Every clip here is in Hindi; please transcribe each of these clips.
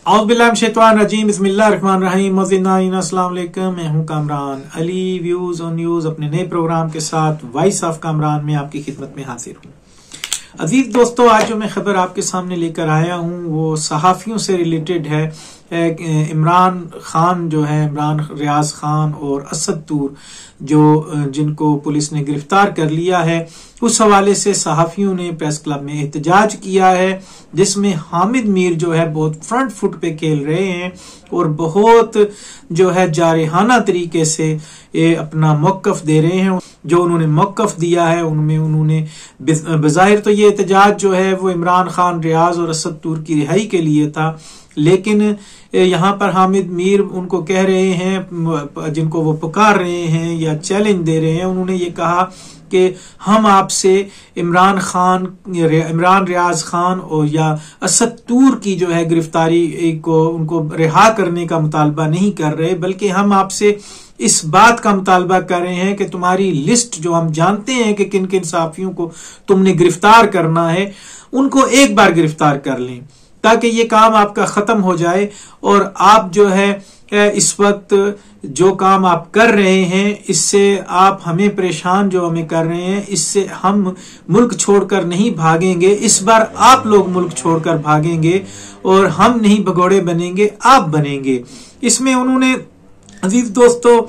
औज़ुबिल्लाहिमिनश्शैतानिर्रजीम बिस्मिल्लाहिर्रहमानिर्रहीम अस्सलाम वालेकुम। मैं हूं Kamran Ali. Views on news अपने नए प्रोग्राम के साथ वॉइस ऑफ कामरान में आपकी खिदमत में हाजिर हूं। अजीज दोस्तों, आज जो मैं खबर आपके सामने लेकर आया हूं वो सहाफियों से रिलेटेड है। इमरान खान जो है, इमरान रियाज खान और असद तूर जिनको पुलिस ने गिरफ्तार कर लिया है, उस हवाले से सहाफियों ने प्रेस क्लब में एहतजाज किया है, जिसमें हामिद मीर जो है बहुत फ्रंट फुट पे खेल रहे हैं और बहुत जो है जारहाना तरीके से ये अपना मौकफ दे रहे हैं। जो उन्होंने मौकफ दिया है उनमें उन्होंने बज़ाहिर तो ये एहतजाज जो है वो इमरान खान, रियाज और असद तूर की रिहाई के लिए था, लेकिन यहाँ पर हामिद मीर उनको कह रहे हैं, जिनको वो पुकार रहे हैं या चैलेंज दे रहे हैं, उन्होंने ये कहा कि हम आपसे इमरान रियाज खान और या असद तूर की जो है गिरफ्तारी को उनको रिहा करने का मुतालबा नहीं कर रहे, बल्कि हम आपसे इस बात का मुतालबा कर रहे हैं कि तुम्हारी लिस्ट जो हम जानते हैं कि किन किन सहाफियों को तुमने गिरफ्तार करना है, उनको एक बार गिरफ्तार कर लें ताकि ये काम आपका खत्म हो जाए और आप जो है इस वक्त जो काम आप कर रहे हैं इससे आप हमें परेशान जो हमें कर रहे हैं, इससे हम मुल्क छोड़कर नहीं भागेंगे। इस बार आप लोग मुल्क छोड़कर भागेंगे और हम नहीं भगोड़े बनेंगे, आप बनेंगे। इसमें उन्होंने अजीज दोस्तों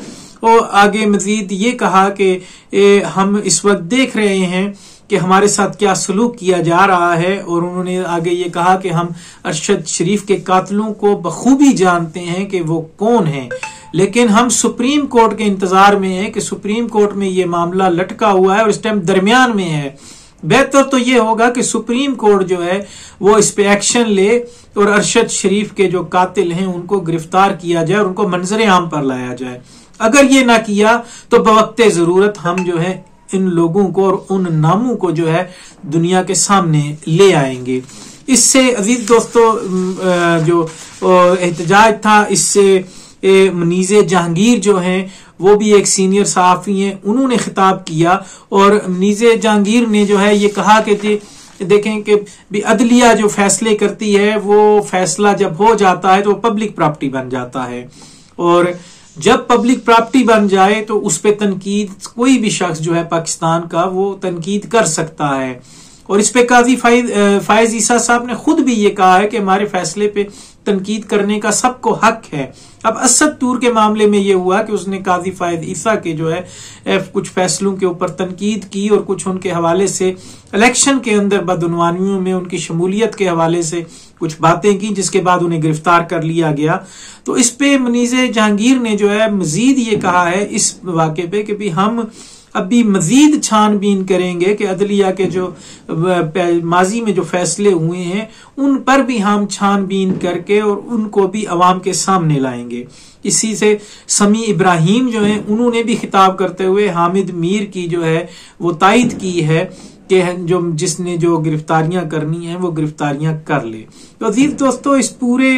आगे मजीद ये कहा कि हम इस वक्त देख रहे हैं कि हमारे साथ क्या सलूक किया जा रहा है, और उन्होंने आगे ये कहा कि हम अरशद शरीफ के कातिलों को बखूबी जानते हैं कि वो कौन है, लेकिन हम सुप्रीम कोर्ट के इंतजार में हैं कि सुप्रीम कोर्ट में ये मामला लटका हुआ है और इस टाइम दरमियान में है। बेहतर तो ये होगा कि सुप्रीम कोर्ट जो है वो इस पे एक्शन ले और अरशद शरीफ के जो कातिल हैं उनको गिरफ्तार किया जाए और उनको मंजर आम पर लाया जाए। अगर ये ना किया तो बवक्ते जरूरत हम जो है इन लोगों को और उन नामों को जो है दुनिया के सामने ले आएंगे। इससे अजीज दोस्तों जो एहतजाज था, इससे मनीजे जहांगीर जो हैं वो भी एक सीनियर सहाफी हैं, उन्होंने खिताब किया और मनीजे जहांगीर ने जो है ये कहा कि देखें कि भी अदलिया जो फैसले करती है वो फैसला जब हो जाता है तो पब्लिक प्रॉपर्टी बन जाता है, और जब पब्लिक प्रॉपर्टी बन जाए तो उस पे तनकीद कोई भी शख्स जो है पाकिस्तान का वो तनकीद कर सकता है। और इस पे काजी फायज ईसा साहब ने खुद भी ये कहा है कि हमारे फैसले पे तनकीद करने का सबको हक है। अब असद तूर के मामले में ये हुआ कि उसने काजी फायज ईसा के जो है कुछ फैसलों के ऊपर तनकीद की और कुछ उनके हवाले से इलेक्शन के अंदर बदउनवानियों में उनकी शमूलियत के हवाले से कुछ बातें की, जिसके बाद उन्हें गिरफ्तार कर लिया गया। तो इस पे मनीजे जहांगीर ने जो है मजीद ये कहा है इस वाक़े पे कि भी हम अभी मजीद छानबीन करेंगे कि अदलिया के जो माजी में जो फैसले हुए हैं उन पर भी हम छानबीन करके और उनको भी अवाम के सामने लाएंगे। इसी से समी इब्राहिम जो है उन्होंने भी खिताब करते हुए हामिद मीर की जो है वो तायद की है कि जो जिसने जो गिरफ्तारियां करनी है वो गिरफ्तारियां कर ले। तो अजीज दोस्तों, इस पूरे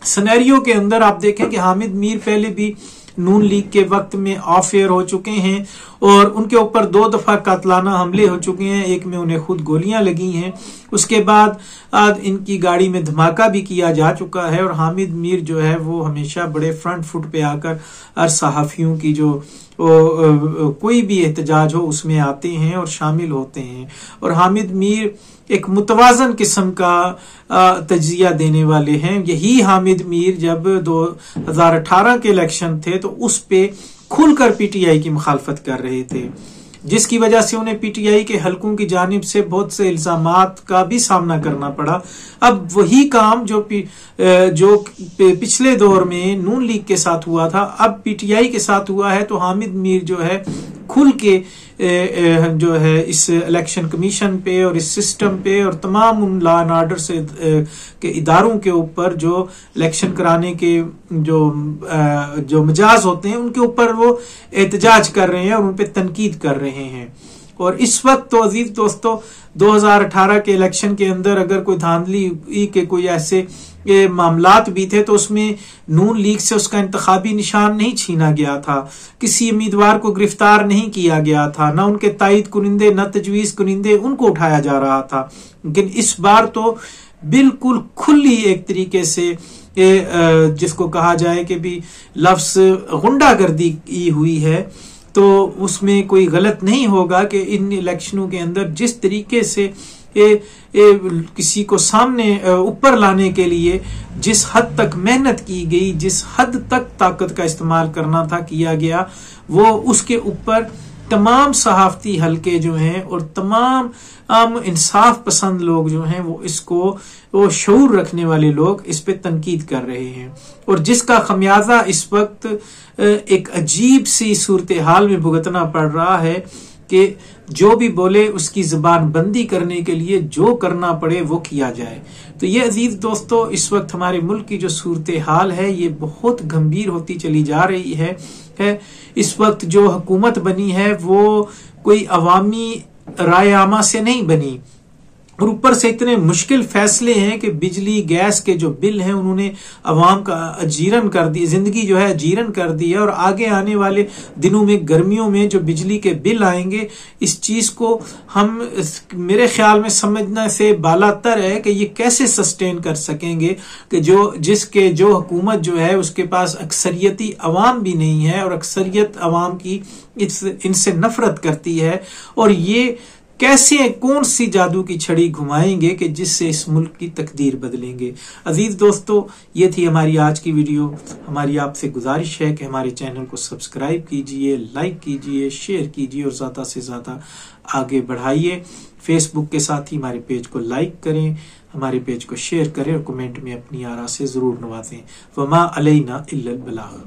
सिनेरियो के अंदर आप देखें कि हामिद मीर पहले भी नून लीग के वक्त में ऑफ एयर हो चुके हैं और उनके ऊपर 2 दफा कातलाना हमले हो चुके हैं। एक में उन्हें खुद गोलियां लगी हैं, उसके बाद आज इनकी गाड़ी में धमाका भी किया जा चुका है। और हामिद मीर जो है वो हमेशा बड़े फ्रंट फुट पे आकर हर सहाफियों की जो कोई भी एहतजाज हो उसमें आते हैं और शामिल होते हैं। और हामिद मीर एक मुतवाजन किस्म का तजिया देने वाले हैं। यही हामिद मीर जब 2018 के इलेक्शन थे तो उस पे खुलकर पीटीआई की मुखालफत कर रहे थे, जिसकी वजह से उन्हें पीटीआई के हलकों की जानिब से बहुत से इल्जामात का भी सामना करना पड़ा। अब वही काम जो पिछले दौर में नून लीग के साथ हुआ था अब पीटीआई के साथ हुआ है। तो हामिद मीर जो है खुल के जो है इस इलेक्शन कमीशन पे और इस सिस्टम पे और तमाम उन लॉ एंड ऑर्डर से के इदारों के ऊपर जो इलेक्शन कराने के जो मिजाज होते हैं उनके ऊपर वो एहतजाज कर रहे हैं और उन पे तनकीद कर रहे हैं। और इस वक्त तो अजीज दोस्तों 2018 के इलेक्शन के अंदर अगर कोई धांधली के कोई ऐसे मामलात भी थे तो उसमें नून लीग से उसका इंतखाबी निशान नहीं छीना गया था, किसी उम्मीदवार को गिरफ्तार नहीं किया गया था, न उनके तायद कुनिंदे न तजवीज कुनिंदे उनको उठाया जा रहा था। लेकिन इस बार तो बिल्कुल खुली एक तरीके से जिसको कहा जाए कि भी लफ्ज गुंडागर्दी की हुई है, तो उसमें कोई गलत नहीं होगा कि इन इलेक्शनों के अंदर जिस तरीके से किसी को सामने ऊपर लाने के लिए जिस हद तक मेहनत की गई, जिस हद तक ताकत का इस्तेमाल करना था किया गया, वो उसके ऊपर तमाम सहाफती हलके जो हैं और तमाम इंसाफ पसंद लोग जो हैं वो शऊर रखने वाले लोग इस पे तनकीद कर रहे हैं। और जिसका खमियाजा इस वक्त एक अजीब सी सूरत हाल में भुगतना पड़ रहा है कि जो भी बोले उसकी जुबान बंदी करने के लिए जो करना पड़े वो किया जाए। तो ये अजीज दोस्तों, इस वक्त हमारे मुल्क की जो सूरत हाल है ये बहुत गंभीर होती चली जा रही है। इस वक्त जो हुकूमत बनी है वो कोई अवामी राय आमा से नहीं बनी, और ऊपर से इतने मुश्किल फैसले हैं कि बिजली गैस के जो बिल हैं उन्होंने अवाम का अजीरन कर दी, जिंदगी जो है अजीरन कर दी है। और आगे आने वाले दिनों में गर्मियों में जो बिजली के बिल आएंगे, इस चीज को हम मेरे ख्याल में समझने से बालातर है कि ये कैसे सस्टेन कर सकेंगे कि जो हुकूमत जो है उसके पास अक्सरियती अवाम भी नहीं है और अक्सरियत अवाम की इनसे नफरत करती है। और ये कैसे कौन सी जादू की छड़ी घुमाएंगे कि जिससे इस मुल्क की तकदीर बदलेंगे। अजीज दोस्तों, ये थी हमारी आज की वीडियो। हमारी आपसे गुजारिश है कि हमारे चैनल को सब्सक्राइब कीजिए, लाइक कीजिए, शेयर कीजिए और ज्यादा से ज्यादा आगे बढ़ाइए। फेसबुक के साथ ही हमारे पेज को लाइक करें, हमारे पेज को शेयर करें और कमेंट में अपनी आरा से जरूर नवाजें। वमा अलैना इल्लल बलाग।